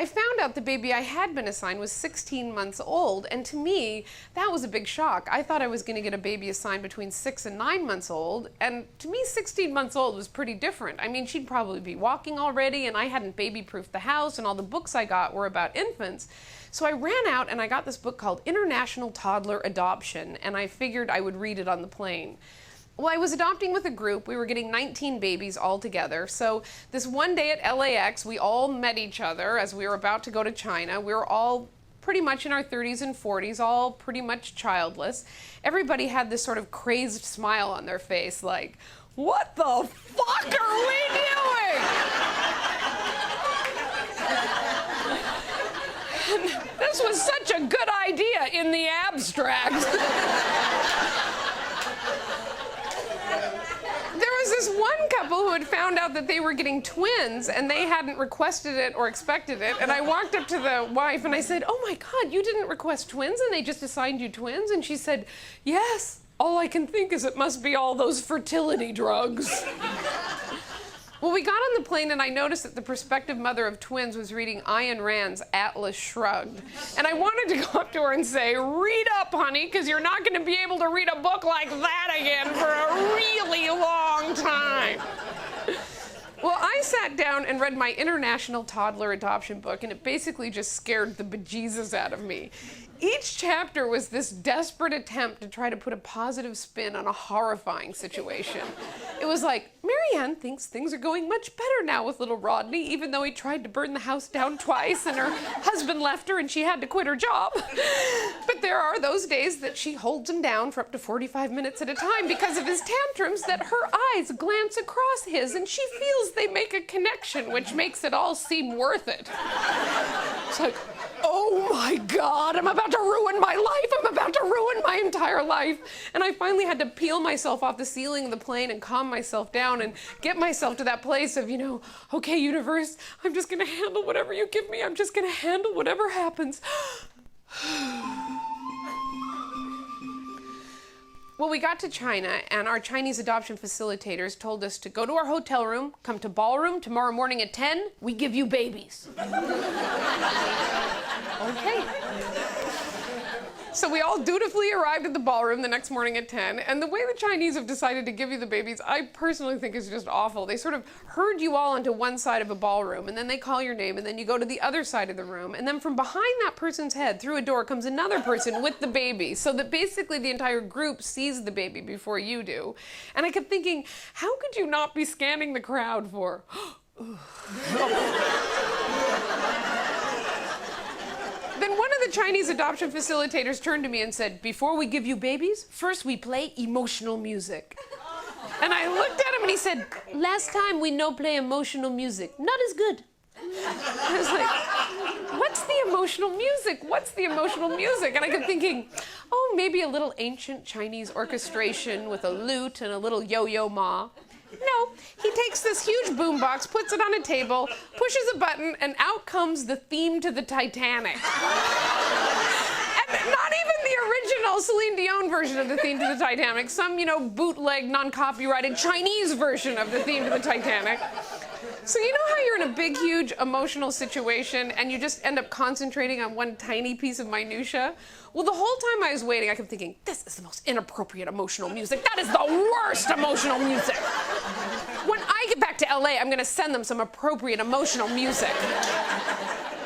I found out the baby I had been assigned was 16 months old, and to me, that was a big shock. I thought I was going to get a baby assigned between 6 and 9 months old, and to me, 16 months old was pretty different. I mean, she'd probably be walking already, and I hadn't baby-proofed the house, and all the books I got were about infants. So I ran out and I got this book called International Toddler Adoption, and I figured I would read it on the plane. Well, I was adopting with a group. We were getting 19 babies all together. So this one day at LAX, we all met each other as we were about to go to China. We were all pretty much in our 30s and 40s, all pretty much childless. Everybody had this sort of crazed smile on their face, like, what the fuck are we doing? This was such a good idea in the abstract. This one couple who had found out that they were getting twins and they hadn't requested it or expected it, and I walked up to the wife and I said, oh my God, you didn't request twins and they just assigned you twins? And she said, yes, all I can think is it must be all those fertility drugs. Well, we got on the plane and I noticed that the prospective mother of twins was reading Ayn Rand's Atlas Shrugged. And I wanted to go up to her and say, read up, honey, because you're not going to be able to read a book like that again for a really long time. Well, I sat down and read my International Toddler Adoption book, and it basically just scared the bejesus out of me. Each chapter was this desperate attempt to try to put a positive spin on a horrifying situation. It was like, Marianne thinks things are going much better now with little Rodney, even though he tried to burn the house down twice and her husband left her and she had to quit her job. But there are those days that she holds him down for up to 45 minutes at a time because of his tantrums that her eyes glance across his and she feels they make a connection, which makes it all seem worth it. It's like, oh my God, I'm about to ruin my life. I'm about to ruin my entire life. And I finally had to peel myself off the ceiling of the plane and calm myself down and get myself to that place of, okay, universe, I'm just going to handle whatever you give me. I'm just going to handle whatever happens. Well, we got to China, and our Chinese adoption facilitators told us to go to our hotel room, come to ballroom tomorrow morning at 10, we give you babies. Okay. So we all dutifully arrived at the ballroom the next morning at 10, and the way the Chinese have decided to give you the babies, I personally think is just awful. They sort of herd you all onto one side of a ballroom, and then they call your name, and then you go to the other side of the room, and then from behind that person's head, through a door, comes another person with the baby, so that basically the entire group sees the baby before you do. And I kept thinking, how could you not be scanning the crowd for... Then one of the Chinese adoption facilitators turned to me and said, before we give you babies, first we play emotional music. And I looked at him and he said, last time we no play emotional music, not as good. I was like, what's the emotional music? What's the emotional music? And I kept thinking, oh, maybe a little ancient Chinese orchestration with a lute and a little yo-yo ma. No, he takes this huge boombox, puts it on a table, pushes a button, and out comes the theme to the Titanic. And not even the original Celine Dion version of the theme to the Titanic, some, bootleg, non-copyrighted Chinese version of the theme to the Titanic. So you know how you're in a big, huge emotional situation and you just end up concentrating on one tiny piece of minutia? Well, the whole time I was waiting, I kept thinking, this is the most inappropriate emotional music. That is the worst emotional music. When I get back to LA, I'm going to send them some appropriate emotional music.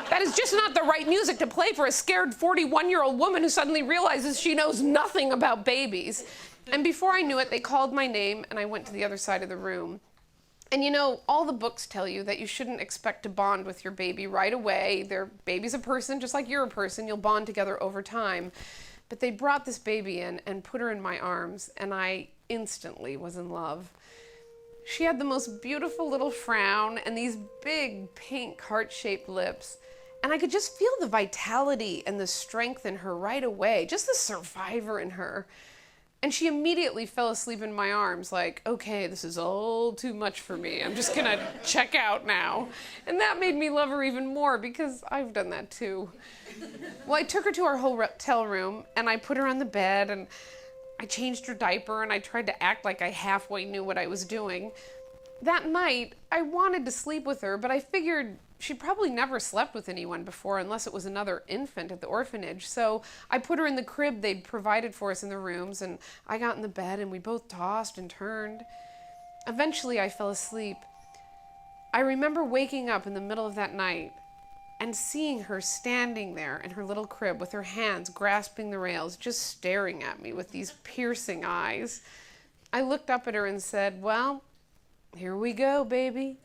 That is just not the right music to play for a scared 41-year-old woman who suddenly realizes she knows nothing about babies. And before I knew it, they called my name and I went to the other side of the room. And all the books tell you that you shouldn't expect to bond with your baby right away. Their baby's a person, just like you're a person. You'll bond together over time. But they brought this baby in and put her in my arms, and I instantly was in love. She had the most beautiful little frown and these big, pink, heart-shaped lips. And I could just feel the vitality and the strength in her right away, just the survivor in her. And she immediately fell asleep in my arms like, okay, this is all too much for me. I'm just gonna check out now. And that made me love her even more because I've done that too. Well, I took her to our hotel room and I put her on the bed and I changed her diaper and I tried to act like I halfway knew what I was doing. That night, I wanted to sleep with her, but I figured she'd probably never slept with anyone before unless it was another infant at the orphanage. So I put her in the crib they'd provided for us in the rooms, and I got in the bed and we both tossed and turned. Eventually I fell asleep. I remember waking up in the middle of that night and seeing her standing there in her little crib with her hands grasping the rails, just staring at me with these piercing eyes. I looked up at her and said, "Well, here we go, baby."